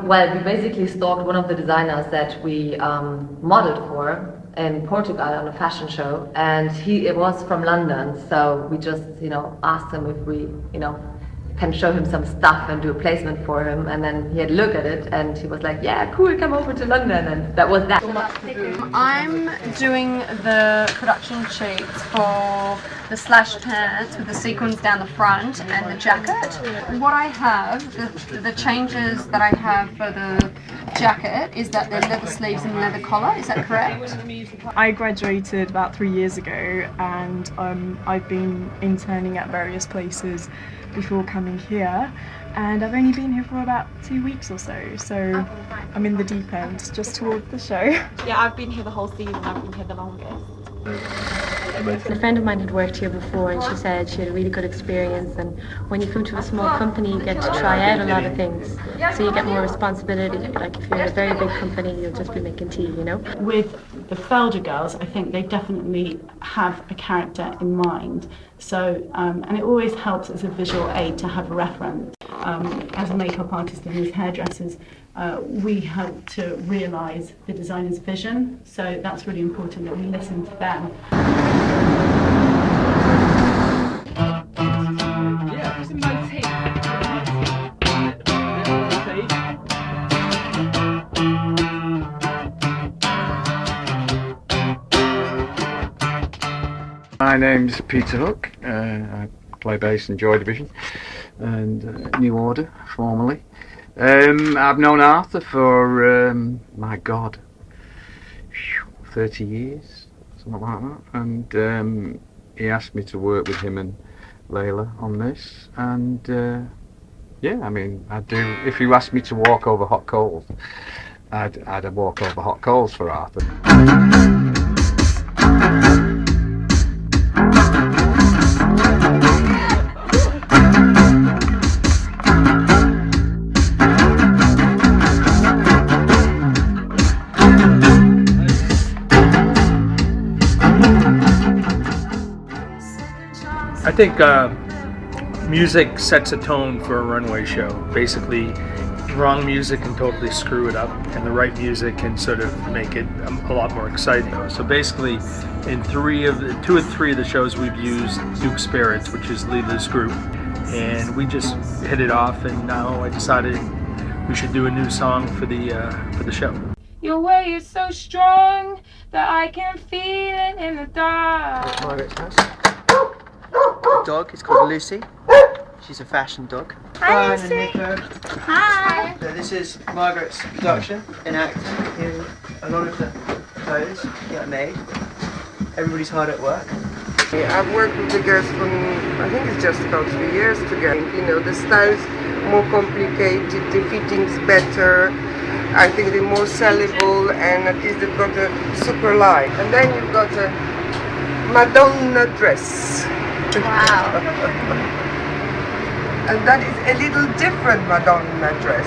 Well, we basically stalked one of the designers that we modeled for in Portugal on a fashion show, and it was from London. So we just, asked him if we, can show him some stuff and do a placement for him, and then he had a look at it, and he was like, "Yeah, cool, come over to London," and that was that. I'm doing the production sheets for the slash pants with the sequins down the front and the jacket. What I have, the changes that I have for the jacket is that they're leather sleeves and leather collar, is that correct? I graduated about 3 years ago, and I've been interning at various places before coming here, and I've only been here for about 2 weeks or so I'm in the deep end, just towards the show. Yeah, I've been here the whole season, I've been here the longest. A friend of mine had worked here before, and she said she had a really good experience, and when you come to a small company you get to try out a lot of things, so you get more responsibility. Like if you're in a very big company you'll just be making tea, With the Felder girls, I think they definitely have a character in mind, so and it always helps as a visual aid to have a reference. As a makeup artist and as hairdressers, we help to realise the designer's vision, so that's really important that we listen to them. My name's Peter Hook. I play bass in Joy Division and New Order, formerly. I've known Arthur for, my God, 30 years, something like that. And he asked me to work with him and Layla on this. And yeah, I mean, I'd do, if you asked me to walk over hot coals, I'd walk over hot coals for Arthur. I think music sets a tone for a runway show. Basically, wrong music can totally screw it up, and the right music can sort of make it a lot more exciting. So basically, in two or three of the shows we've used Duke Spirits, which is Leela's group, and we just hit it off, and now I decided we should do a new song for the show. Your way is so strong that I can feel it in the dark. Margaret's house. Dog is called Lucy. She's a fashion dog. Hi, Lucy. Hi. So this is Margaret's production in acting. Here, a lot of the clothes get made. Everybody's hard at work. I've worked with the girls from, I think it's just about 3 years together. The style's more complicated, the fitting's better. I think they're more sellable, and at least they've got a super line. And then you've got a Madonna dress. Wow. And that is a little different Madonna dress.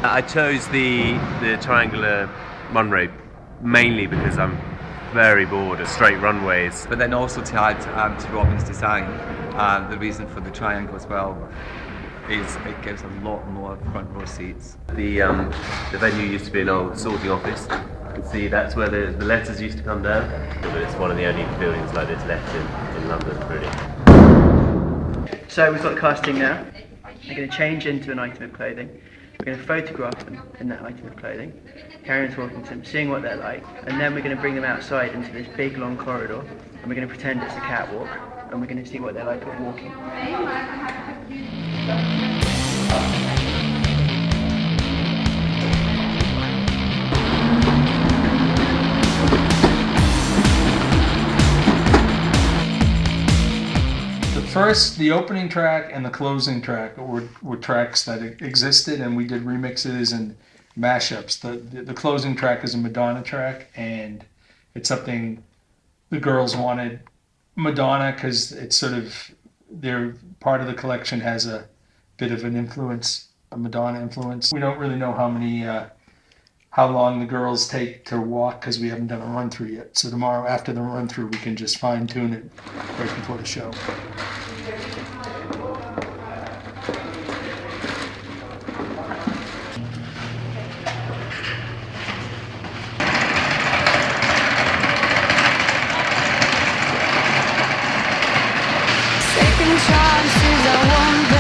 I chose the triangular runway mainly because I'm very bored of straight runways. But then also to add to Robin's design, the reason for the triangle as well is it gives a lot more front row seats. The venue used to be an old sorting office. You can see that's where the letters used to come down. But it's one of the only buildings like this left in London, really. So we've got the casting now. They're going to change into an item of clothing. We're going to photograph them in that item of clothing, carry on talking to them, seeing what they're like, and then we're going to bring them outside into this big long corridor, and we're going to pretend it's a catwalk, and we're going to see what they're like at walking. The opening track and the closing track were tracks that existed, and we did remixes and mashups. The closing track is a Madonna track, and it's something the girls wanted Madonna because it's sort of their part of the collection has a bit of an influence, a Madonna influence. We don't really know how many how long the girls take to walk because we haven't done a run through yet. So tomorrow after the run through we can just fine tune it right before the show. Second chances I won't